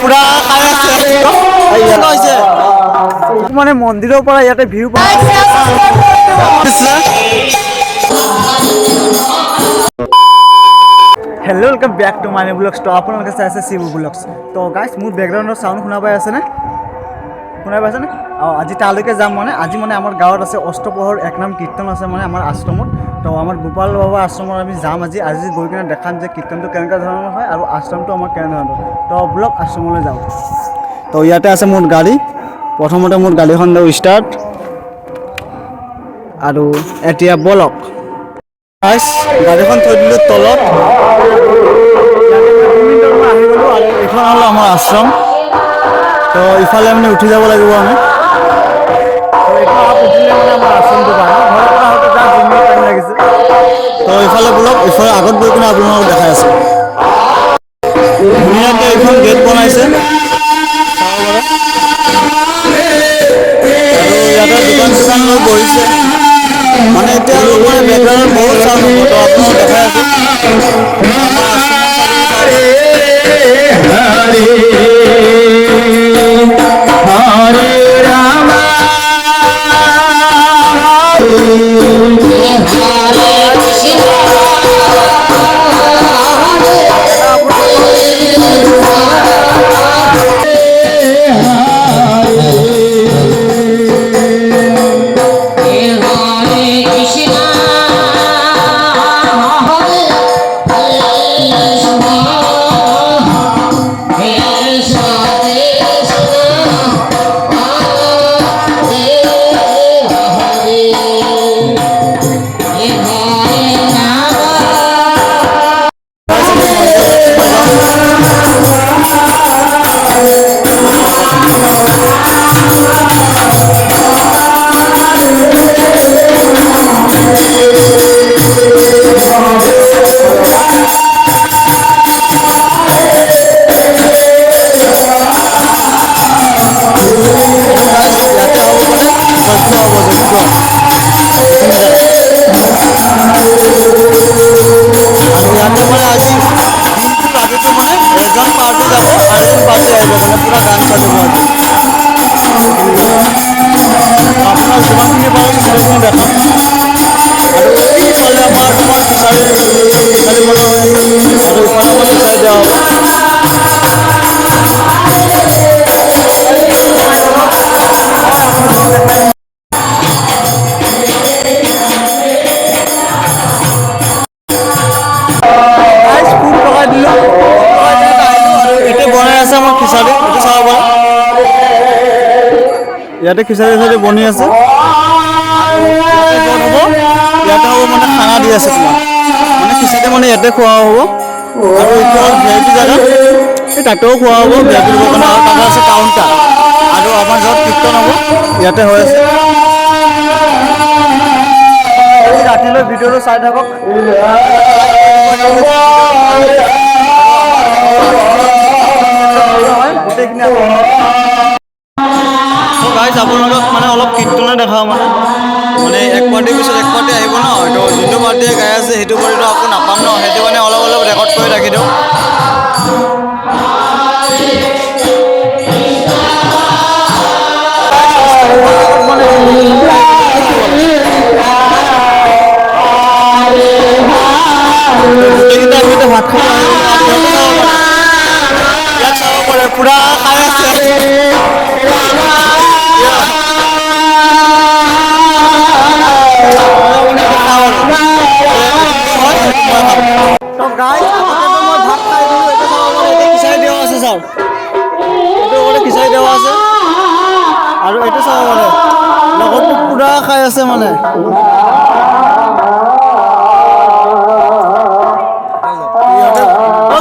পুৰা খাই আছে মানে মন্দিৰৰ পৰা ইয়াতে ভিউ পাই hello' welcome back to my blogs. তো আপোনালোকে চাই আছে শিৱ ব্লগছ। তো গাইছ মোৰ বেকগ্ৰাউণ্ডৰ চাউণ্ড শুনা পাই আছেনে? আজি তালৈকে যাম মানে আজি মানে আমাৰ গাঁৱত আছে অষ্টপ্ৰহৰ এক নাম কীৰ্তন আছে মানে আমাৰ আশ্ৰমত। তো আমাৰ গোপাল বাবা আশ্ৰমত আমি যাম আজি গৈ কিনে দেখাম যে কীৰ্তনটো কেনেকুৱা ধৰণৰ হয় আৰু আশ্ৰমটো আমাৰ কেনেধৰণৰ। তো ব্লগ আশ্ৰমলৈ যাওঁ। তো ইয়াতে আছে মোৰ গাড়ী। প্ৰথমতে মোৰ গাড়ীখন দিওঁ ষ্টাৰ্ট আৰু এতিয়া বলক গাড়ীখন থৈ দিলোঁ তলত। আহি গ'লোঁ আৰু এইখন হ'ল আমাৰ আশ্ৰম। তো ইফালে মানে উঠি যাব লাগিব আমি। তো এইটো উঠিলে মানে আমাৰ আশ্ৰমটো পায় ন, ঘৰৰ পৰা আহোঁতে যাক 2 মিনিট টাইম লাগিছে। তো ইফালে বলক, ইফালে আগত গৈ কিনে আপোনালোকক দেখাই আছোঁ। ধুনীয়াকৈ এইখন গেট বনাইছে আৰু ইয়াতে দোকান চোকান লৈ বহিছে মানে এতিয়া অলপ মানে বেকগ্ৰাউণ্ডত বহুত চাউণ্ড হ'ব। তো আপোনালোকক দেখাই আছোঁ ইয়াতে খিচাৰি বনি আছে। ইয়াতে হ'ব মানে খানা দি আছে তোমাক মানে খিচাৰি মানে ইয়াতে খোৱা হ'ব আৰু এইটো হ'ল VIP জেগা, এই তাতেও খোৱা হ'ব VIP দিব কাৰণে। আৰু তাতে আছে কাউণ্টাৰ আৰু আমাৰ য'ত কীৰ্তন হ'ব ইয়াতে হৈ আছে। ৰাতিলৈ ভিডিঅ'টো চাই থাকক। গোটেইখিনি গাইজ আপোনালোকক মানে অলপ কীৰ্তনে দেখাওঁ মানে এক পাৰ্টিৰ পিছত এক পাৰ্টি আহিব ন। তো যোনটো পাৰ্টিয়ে গাই আছে সেইটো পাৰ্টিটো আকৌ নাপাম ন, সেইটো মানে অলপ ৰেকৰ্ড কৰি ৰাখি দিওঁ। গোটেইকেইটা আমি ভাত খাব ইয়াত চাব পাৰে পুৰা খাই আছে। আৰু এইটো চাব মানে লগৰটো পুৰা খাই আছে মানে।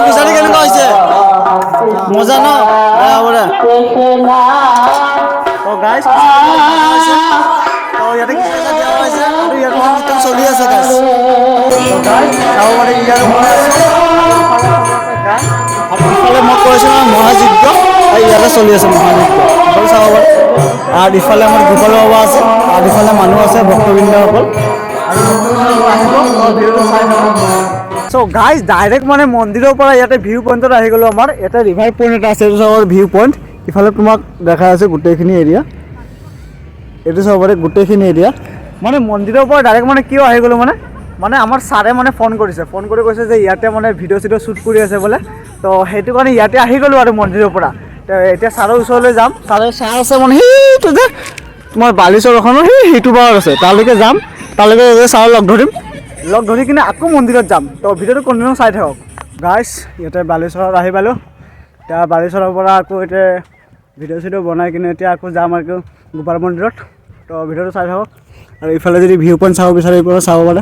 খিচাৰি কেনেকুৱা হৈছে? মজা ন? গাইজ ইয়াতে চলি আছে গাইজ। মই কৈছোঁ নহয় মহাযজ্ঞ ইয়াতে চলি আছে মহাযজ্ঞ চাব পাৰে। আৰু ইফালে আমাৰ গোপাল বাবা আছে আৰু ইফালে মানুহ আছে ভক্তবৃন্দসকল। চ' চ' গাইজ ডাইৰেক্ট মানে মন্দিৰৰ পৰা ইয়াতে ভিউ পইণ্টত আহি গ'লোঁ আমাৰ ইয়াতে ৰিভাৰ পইণ্ট এটা আছে এইটো চাবৰ ভিউ পইণ্ট ইফালে তোমাক দেখা আছে গোটেইখিনি এৰিয়া এইটো চাবৰে গোটেইখিনি এৰিয়া মানে মন্দিৰৰ পৰা ডাইৰেক্ট মানে কিয় আহি গ'লোঁ মানে আমাৰ ছাৰে মানে ফোন কৰি কৈছে যে ইয়াতে মানে ভিডিঅ' চিডিঅ' শ্বুট কৰি আছে বোলে তো সেইটো কাৰণে ইয়াতে আহি গ'লোঁ আৰু মন্দিৰৰ পৰা তো এতিয়া ছাৰৰ ওচৰলৈ যাম ছাৰ আছে মানে সেইটো যে তোমাৰ বালিচৰখনৰ সেইটো পাৰত আছে তালৈকে যাম তালৈকে ছাৰক লগ ধৰি কিনে আকৌ মন্দিৰত যাম তো ভিডিঅ'টো কণ্টিনিউ চাই থাকক গাইজ ইয়াতে বালিচৰত আহি পালোঁ এতিয়া বালিচৰৰ পৰা আকৌ এতিয়া ভিডিঅ' চিডিঅ' বনাই কিনে এতিয়া আকৌ যাম আৰু গোপাল মন্দিৰত তো ভিডিঅ'টো চাই থাকক আৰু ইফালে যদি ভিউ পইণ্ট চাব বিচাৰে এইবোৰ চাব পাৰে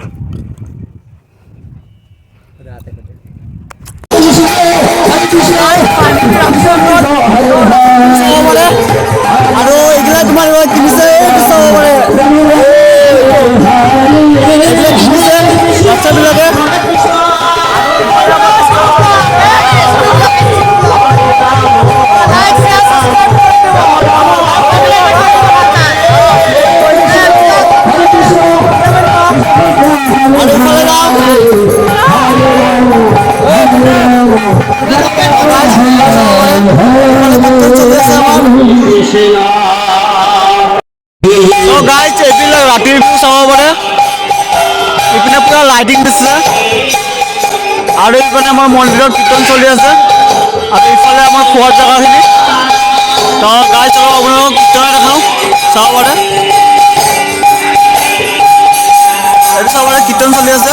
আৰু এইগিলা তোমাৰ কিনিছে চাব পাৰে বাচ্চাবিলাকে ৰাতিৰ ভিউ চাব পাৰে ইপিনে পুৰা লাইটিং দিছে আৰু ইপিনে আমাৰ মন্দিৰত কীৰ্তন চলি আছে আৰু ইফালে আমাৰ খোৱাৰ জেগাখিনি তো গাই চলাব আপোনালোকক কীৰ্তনে দেখাওঁ চাব পাৰে এইটো চাব পাৰে কীৰ্তন চলি আছে